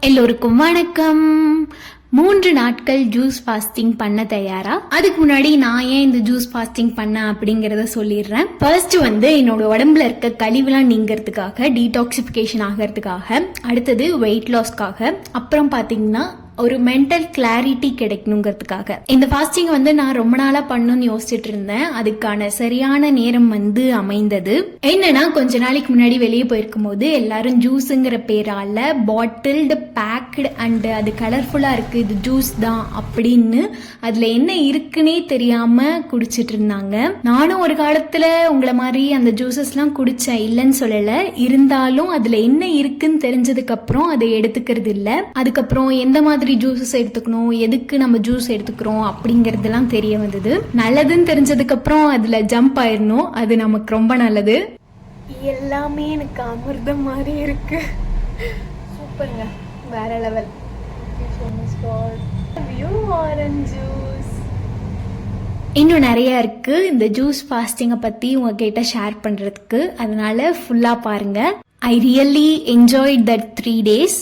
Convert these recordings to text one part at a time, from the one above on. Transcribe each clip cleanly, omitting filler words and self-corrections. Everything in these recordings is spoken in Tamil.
எல்லோருக்கும் வணக்கம். 3 நாட்கள் ஜூஸ் ஃபாஸ்டிங் பண்ண தயாரா? அதுக்கு முன்னாடி நான் ஏன் இந்த ஜூஸ் ஃபாஸ்டிங் பண்ண அப்படிங்கறத சொல்லிடுறேன். ஃபர்ஸ்ட் என்னோட உடம்புல இருக்க கழிவுலாம் நீங்கிறதுக்காக, டீடாக்சிபிகேஷன் ஆகிறதுக்காக, அடுத்தது வெயிட் லாஸ்க்காக, அப்புறம் பாத்தீங்கன்னா ஒரு மென்டல் கிளாரிட்டி கிடைக்கணுங்கிறதுக்காக இந்த ஃபாஸ்டிங் நான் ரொம்ப நாளா பண்ணணும்னு யோசிச்சுட்டு இருந்தேன். அதுக்கான சரியான நேரம் அமைந்தது. என்னன்னா, கொஞ்ச நாளைக்கு முன்னாடி வெளியே போயிருக்கும் போது எல்லாரும் ஜூஸுங்கிற பேரால பாட்டில்டு பேக்டு அண்ட் அது கலர்ஃபுல்லா இருக்கு, இது ஜூஸ் தான் அப்படின்னு அதுல என்ன இருக்குன்னே தெரியாம குடிச்சிட்டு இருந்தாங்க. நானும் ஒரு காலத்துல உங்களை மாதிரி அந்த ஜூசஸ் எல்லாம் குடிச்சேன், இல்லைன்னு சொல்லல. இருந்தாலும் அதுல என்ன இருக்குன்னு தெரிஞ்சதுக்கு அப்புறம் அதை எடுத்துக்கிறது இல்ல. அதுக்கப்புறம் எந்த மாதிரி ஜூஸஸ் எடுத்துக்கணும், எதுக்கு நம்ம ஜூஸ் எடுத்துக்கிறோம் அப்படிங்கறதெல்லாம் தெரிய வந்தது. நல்லதுன்னு தெரிஞ்சதுக்கு அப்புறம் அதுல ஜம்ப் ஆயிடணும், அது நமக்கு ரொம்ப நல்லது. எல்லாமே எனக்கு அமிர்தம் மாதிரி இருக்கு. சூப்பருங்க, வேற லெவல். இன்னும் நிறைய இருக்கு இந்த ஜூஸ் ஃபாஸ்டிங்கை பத்தி உங்ககிட்ட ஷேர் பண்றதுக்கு. அதனால ஃபுல்லா பாருங்க. I really enjoyed that 3 days.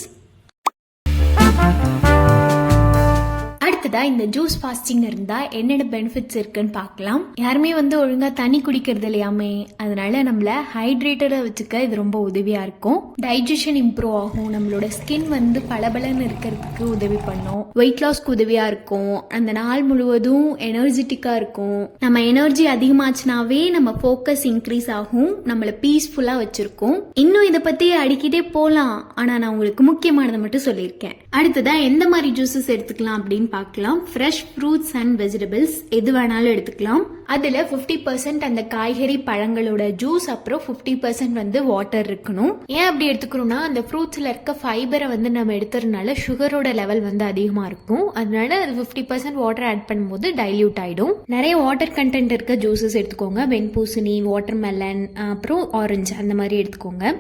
இந்த ஜூஸ் ஃபாஸ்டிங் இருந்தா என்னென்ன பெனிஃபிட்ஸ் இருக்குன்னு பார்க்கலாம். யாருமே ஒழுங்கா தண்ணி குடிக்கிறது இல்லையாமே, அதனால நம்மள ஹைட்ரேட்டடா வச்சுக்க இது ரொம்ப உதவியா இருக்கும். டைஜஷன் இம்ப்ரூவ் ஆகும், நம்மளோட ஸ்கின் பளபளன்னு இருக்கிறதுக்கு உதவி பண்ணும், வெயிட் லாஸ்க்கு உதவியா இருக்கும், அந்த நாள் முழுவதும் எனர்ஜெட்டிக்கா இருக்கும். நம்ம எனர்ஜி அதிகமாச்சுனாவே நம்ம ஃபோக்கஸ் இன்க்ரீஸ் ஆகும், நம்மள பீஸ்ஃபுல்லா வச்சிருக்கும். இன்னும் இதை பத்தி அடிக்கிட்டே போலாம், ஆனா நான் உங்களுக்கு முக்கியமானதை மட்டும் சொல்லியிருக்கேன். அடுத்ததான் எந்த மாதிரி ஜூசஸ் எடுத்துக்கலாம் அப்படின்னு பார்க்கலாம். ஃப்ரெஷ் ஃப்ரூட்ஸ் அண்ட் வெஜிடபிள்ஸ் எது வேணாலும் எடுத்துக்கலாம். அதுல 50% அந்த காய்கறி பழங்களோட ஜூஸ், அப்புறம் 50% வாட்டர் இருக்கணும். ஏன் அப்படி எடுத்துக்கணும்னா, அந்த ஃப்ரூட்ஸ்ல இருக்க ஃபைபரை நம்ம எடுத்துறதுனால சுகரோட லெவல் அதிகமா இருக்கும். அதனால அது 50% வாட்டர் ஆட் பண்ணும்போது டைல்யூட் ஆயிடும். நிறைய வாட்டர் கண்டென்ட் இருக்க ஜூசஸ் எடுத்துக்கோங்க. வெண்பூசணி, வாட்டர் மெலன், அப்புறம் ஆரஞ்சு, அந்த மாதிரி எடுத்துக்கோங்க.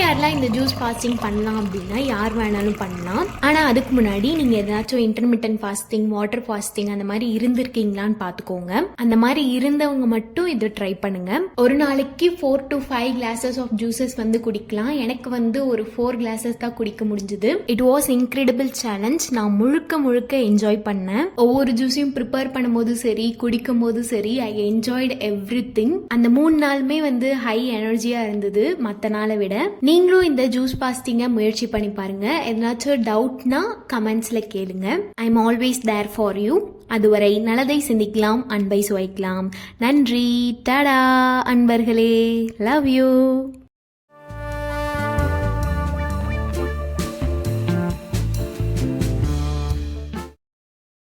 யாரெல்லாம் இந்த ஜூஸ் ஃபாஸ்டிங் பண்ணலாம் அப்படின்னா, யார் வேணாலும் பண்ணலாம். ஆனா அதுக்கு முன்னாடி நீங்க ஏதாச்சும் இன்டர்மிட்டன்ட் ஃபாஸ்டிங், வாட்டர் ஃபாஸ்டிங் அந்த மாதிரி இருந்திருக்கீங்களான்னு பாத்துக்கோங்க. அந்த மாதிரி இருந்தவங்க மட்டும் இதை ட்ரை பண்ணுங்க. ஒரு நாளைக்கு 4 to 5 glasses ஆஃப் ஜூசஸ் குடிக்கலாம். எனக்கு ஒரு 4 glasses தான் குடிக்க முடிஞ்சது. It was incredible challenge. நான் முழுக்க என்ஜாய் பண்ணேன். ஒவ்வொரு ஜூஸையும் ப்ரிப்பேர் பண்ணும்போது சரி, குடிக்கும் போது சரி, ஐ என்ஜாய்ட் எவ்ரிதிங். அந்த 3 நாளுமே ஹை எனர்ஜியா இருந்தது மத்த நாளை விட. நீங்களும் இந்த ஜூஸ் ஃபாஸ்டிங்கை முயற்சி பண்ணி பாருங்க. எதனாச்சும் டவுட்னா கமெண்ட்ஸ்ல கேளுங்க. I am always there for you. அதுவரை நல்லதை சிந்திக்கலாம், அன்பை சுவைக்கலாம். நன்றி, டாடா அன்பர்களே, லவ் யூ.